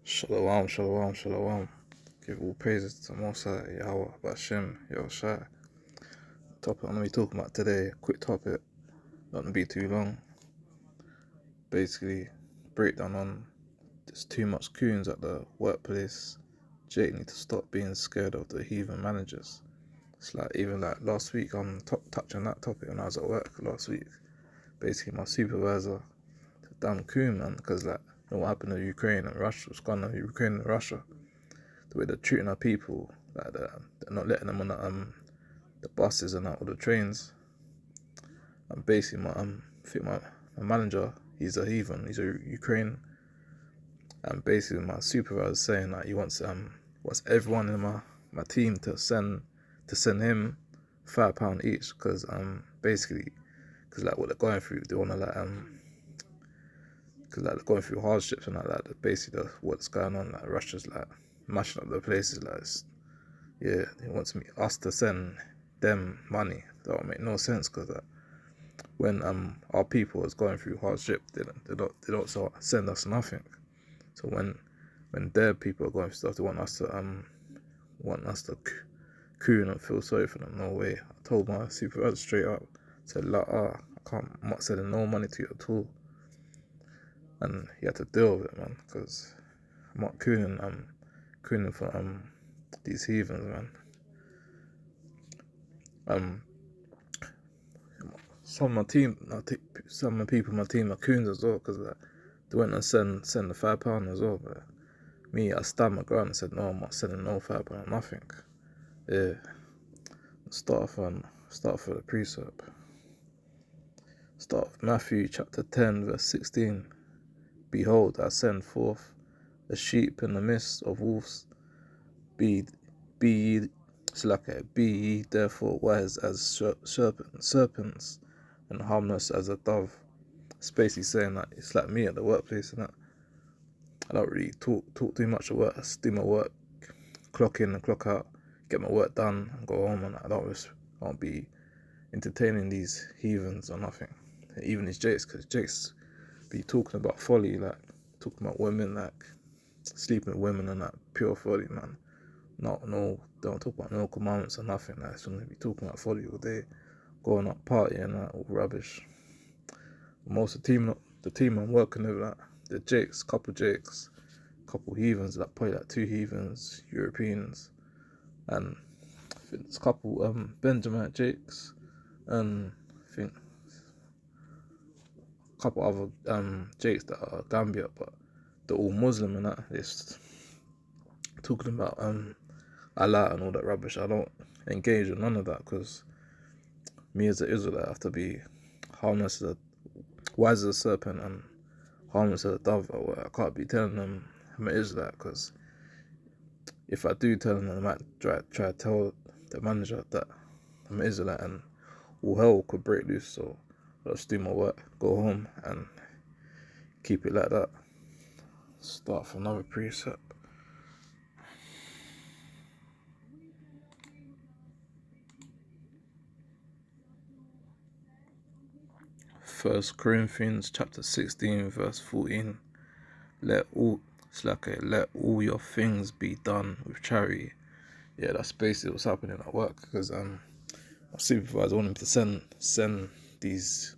Shalom, shalom, shalom. Give all praises to Musa, Yahweh, Bashem, Yahushua. Topic I'm going to be talking about today, quick topic, not going to be too long. Basically, breakdown on there's too much coons at the workplace. Jake need to stop being scared of the heathen managers. It's like, even like last week, I'm touching that topic when I was at work last week. Basically, my supervisor, damn coon, man, because like, you know what happened to Ukraine and Russia, what's going on in Ukraine and Russia. The way they're treating our people, like they're not letting them on the buses and that, or the trains. And basically, I think my manager, he's a heathen, he's a Ukraine, and basically my supervisor saying that he wants everyone in my team to send him £5 each, because basically, because like what they're going through, they want to because like they're going through hardships and like basically what's going on, like Russia's like mashing up the places, like yeah, he wants us to send them money. That would make no sense, because when our people is going through hardship, they don't send us nothing. So when their people are going through stuff, they want us to coon and feel sorry for them. No way. I told my supervisor straight up, said I'm not sending no money to you at all. And he had to deal with it, man, because I'm not cooning for these heathens, man. Some of my people in my team are coons as well, because they went and send the £5 as well. But me, I stand my ground and said, no, I'm not sending no £5, nothing. Yeah. Start for the precept. Start with Matthew chapter 10, verse 16. Behold, I send forth a sheep in the midst of wolves. Be ye therefore wise as serpents, and harmless as a dove. It's basically saying that it's like me at the workplace, and that I don't really talk too much at work. I just do my work, clock in and clock out, get my work done, and go home. And I don't be entertaining these heathens or nothing. Even these jakes, because jakes be talking about folly, like talking about women, like sleeping with women and that, pure folly, man. No, don't talk about no commandments or nothing. Like, so they be talking about folly all day, going up partying and that, all rubbish. Most of the team I'm working with, like the jakes, couple heathens, like probably like 2 heathens, Europeans, and I think there's a couple Benjamin jakes, and I think a couple other jakes that are Gambia, but they're all Muslim and that. They're just talking about Allah and all that rubbish. I don't engage in none of that, because me as an Israelite, I have to be wise as a serpent and harmless as a dove. I can't be telling them I'm an Israelite, because if I do tell them, I might try to tell the manager that I'm an Israelite, and all hell could break loose. So I'll just do my work, go home, and keep it like that. Start for another precept. First Corinthians chapter 16, verse 14. Let all your things be done with charity. Yeah, that's basically what's happening at work, because my supervisor wanted me to send these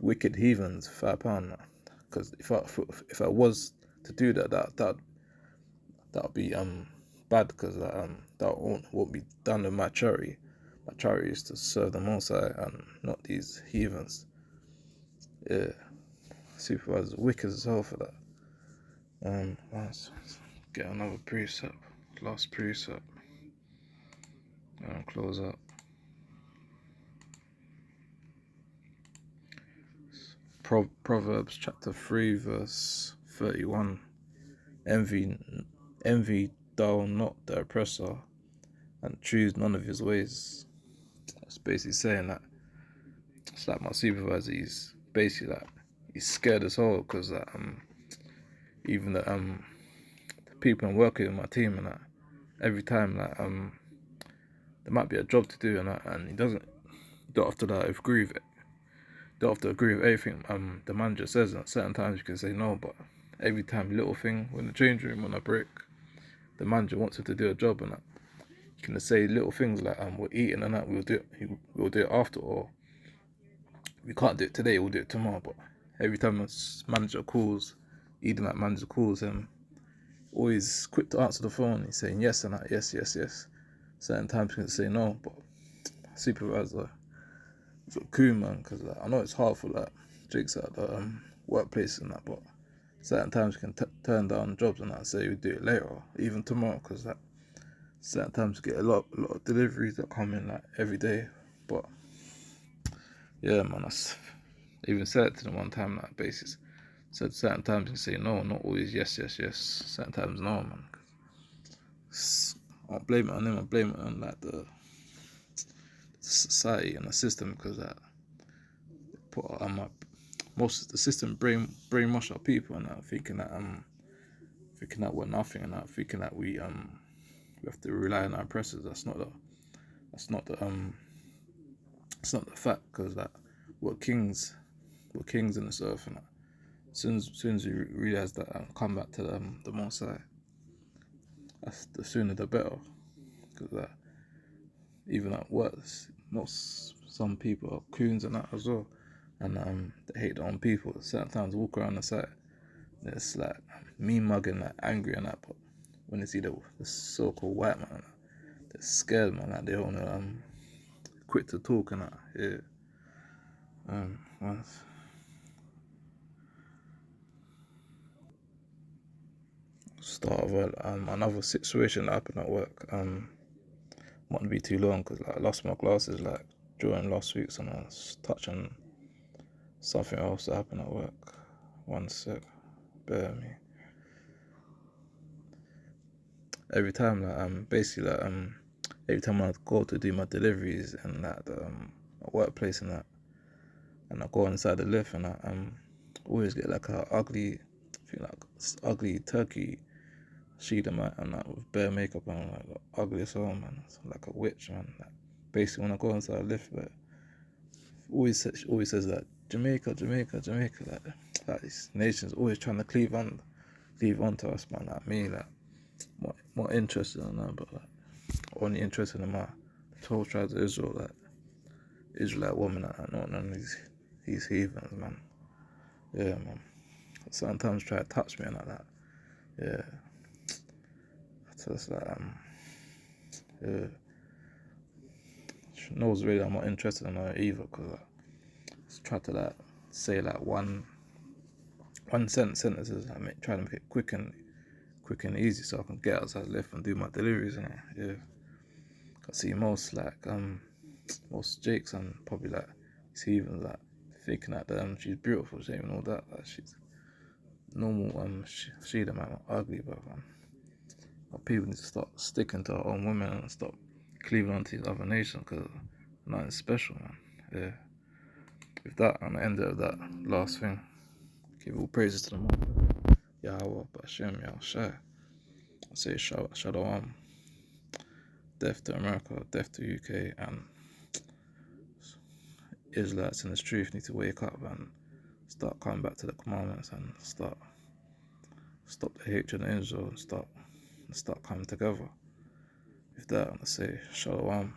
wicked heathens £5. Because if I was to do that would be bad, because that won't be done with my charity. My charity is to serve the Most High and not these heathens. Yeah, supervisor's wicked as hell for that. Let's get another precept, last precept, and close up. Proverbs chapter 3, verse 31. Envy thou not the oppressor, and choose none of his ways. That's basically saying that it's like my supervisor, he's basically like, he's scared as hell, because even the people I'm working with, my team, and that, every time like there might be a job to do, and that, and you don't have to like agree with it. Don't have to agree with everything the manager says, and at certain times you can say no, but every time, little thing, when the change room on a break, the manager wants him to do a job and that. You can just say little things like, we're eating and that, we'll do it after, or we can't do it today, we'll do it tomorrow. But every time a manager calls, even that manager calls him, always quick to answer the phone. He's saying yes and that, yes, yes, yes. Certain times he can say no, but supervisor, he's a coon, man, because like, I know it's hard for like jigs at the workplace and that, but certain times you can turn down jobs and that, say we do it later, or even tomorrow, because like certain times you get a lot of deliveries that come in like every day. But yeah, man, that's even said it to them one time like basis. Said certain times you say no, not always yes, yes, yes. Certain times no, man. I don't blame it on them. I blame it on like the society and the system, because that put most of the system brainwash our people and thinking that we're nothing and thinking that we have to rely on our oppressors. That's not the it's not the fact, because that we're kings in this earth, and soon as you realize that come back to the Most High, that's the sooner the better, because that even at work, some people are coons and that as well, and they hate their own people. Certain times walk around the site, it's like me mugging, like angry and that, but when they see the so-called white man, they're scared, man. Like they wanna quit to talk and that. Yeah. Once start of another situation that happened at work. Won't be too long, because like, I lost my glasses like during last week, and I was touching something else that happened at work. One sec, bear me. Every time like basically like every time I go to do my deliveries and that my workplace and that, and I go inside the lift and I always get like a ugly, I think like ugly turkey sheet and that with bare makeup and like ugly as hell, man. It's like a witch, man. Like, basically when I go inside the lift, but she always says that Jamaica, like these nations always trying to cleave onto us, man. Like me, like more interested in that, but like only interested in my 12 tribes of Israel, like Israelite woman, like not none of these heathens, man. Yeah, man. Sometimes try to touch me and like that. Yeah. So it's like yeah. She knows really I'm not interested in her either, because like, just try to like say like one sentences, like try to make it quick and easy, so I can get outside the lift and do my deliveries and yeah. I see most Jakes and probably like these heathens like thinking that she's beautiful, she ain't even know that, like she's normal she the man ugly, but people need to start sticking to our own women and stop cleaving onto these other nations, because nothing special, man. Yeah. With that, on the end of that last thing, give all praises to the Lord. Yahweh, Bashem, Yahushai. I say Shalom. Death to America, death to UK, and Israelites in this truth need to wake up and start coming back to the commandments and stop the hatred in Israel and start coming together. With that, I say Shalom.